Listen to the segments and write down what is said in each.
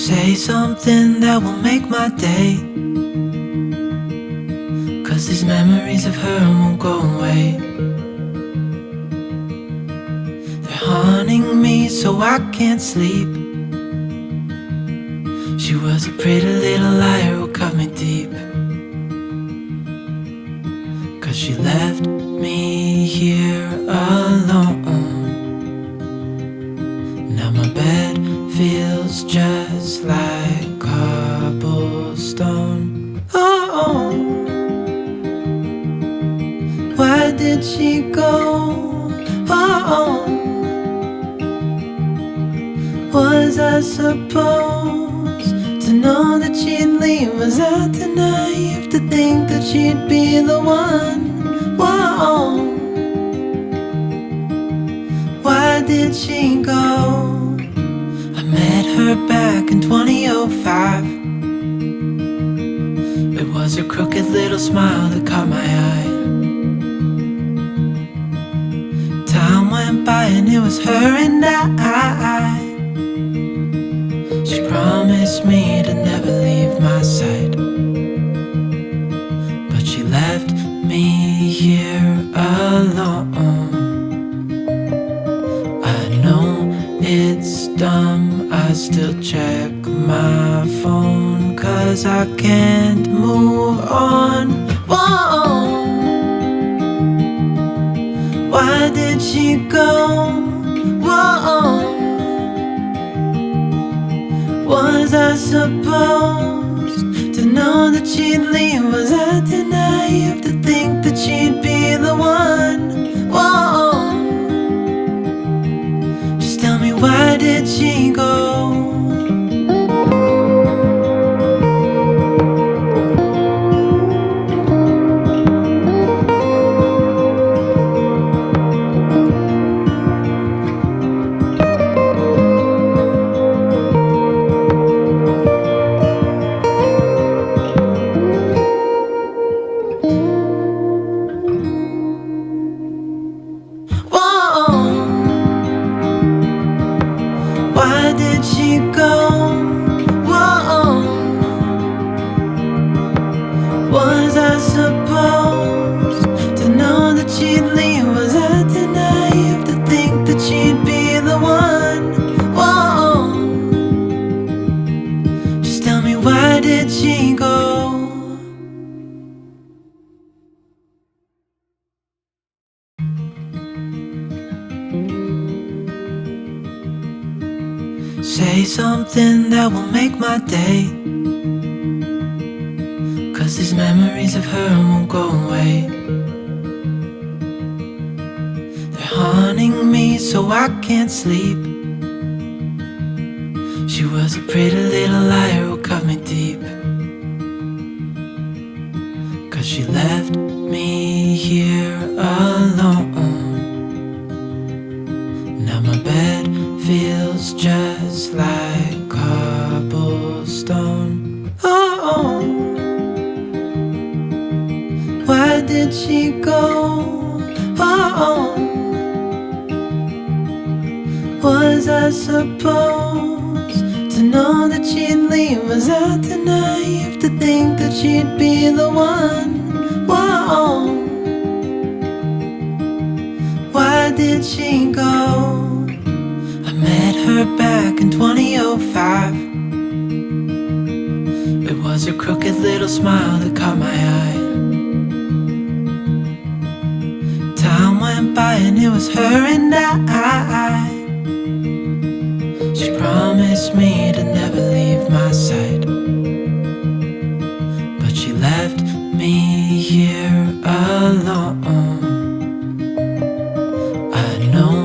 Say something that will make my day, 'cause these memories of her won't go away. They're haunting me so I can't sleep. She was a pretty little liar who cut me deep, 'cause she left me here alone. Now my bed feels just like cobblestone. Oh, why did she go? Oh, was I supposed to know that she'd leave? Was I too naive to think that she'd be the one? Whoa, why did she go? I met her back in 2005. It was her crooked little smile that caught my eye. Time went by and it was her and I. She promised me to never leave my side, but she left me here alone. I know it's dumb, I still check my phone, 'cause I can't move on. Whoa, why did she go? Whoa, was I supposed to know that she'd leave? Was I too naive to think that she'd be the one? Whoa, just tell me, why did she go? Why did she go? Whoa, was I supposed to know that she'd leave? Was I too naive to think that she'd be the one? Whoa, just tell me, why did she go? Say something that will make my day, 'cause these memories of her won't go away. They're haunting me so I can't sleep. She was a pretty little liar who cut me deep, 'cause she left me here alone. Now my bed feels just like cobblestone. Oh, why did she go? Oh, was I supposed to know that she'd leave? Was I too naive to think that she'd be the one? Whoa, why did she go? I met her back in 2005. It was her crooked little smile that caught my eye. Time went by and it was her and I. She promised me to never leave my side, but she left me here alone. I know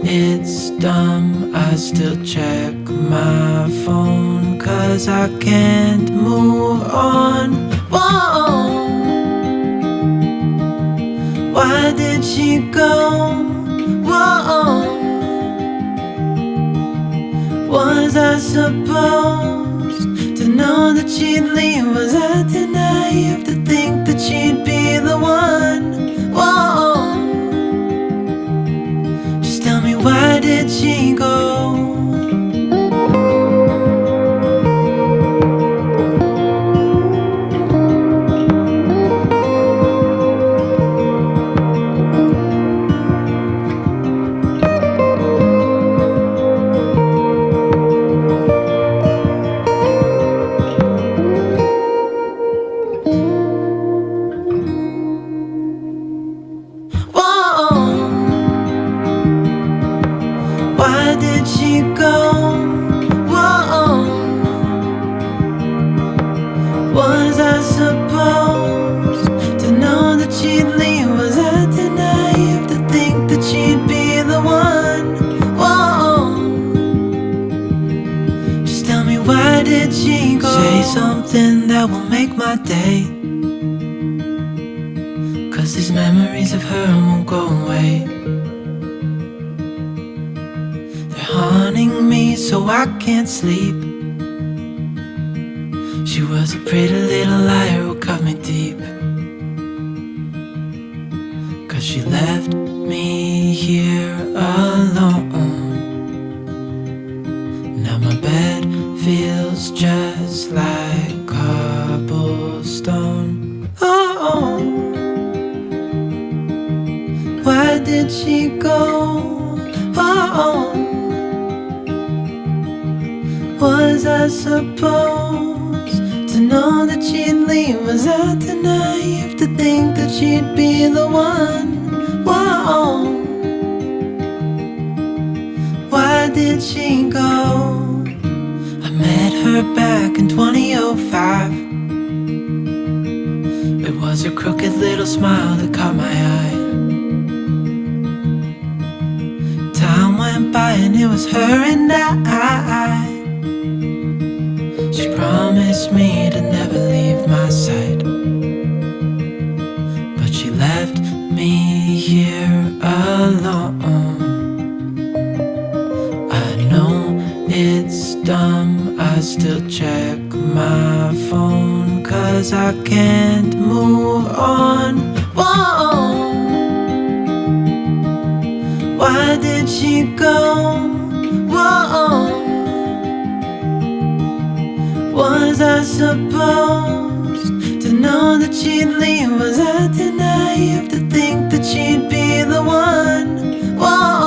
it's dumb, I still check my phone, 'cause I can't move on. Whoa, why did she go? Whoa, was I supposed to know that she'd leave? Was I too naive to think that she'd be the one? Whoa, just tell me, why did she go? Why did she go? Whoa. Was I supposed to know that she'd leave? Was I too naive to think that she'd be the one? Whoa. Just tell me, why did she go? Say something that will make my day, 'cause these memories of her won't go away. They're haunting me so I can't sleep. She was a pretty little liar who cut me deep, 'cause she left me here alone. Now my bed feels just like cobblestone. Oh, why did she go? Oh, was I supposed to know that she'd leave? Was I too naive to think that she'd be the one? Whoa. Why did she go? I met her back in 2005. It was her crooked little smile that caught my eye. Time went by and it was her and I. She promised me to never leave my side, but she left me here alone. I know it's dumb, I still check my phone, 'cause I can't move on. Whoa. Why did she go? Whoa. Was I supposed to know that she'd leave? Was I too naive to think that she'd be the one? Whoa.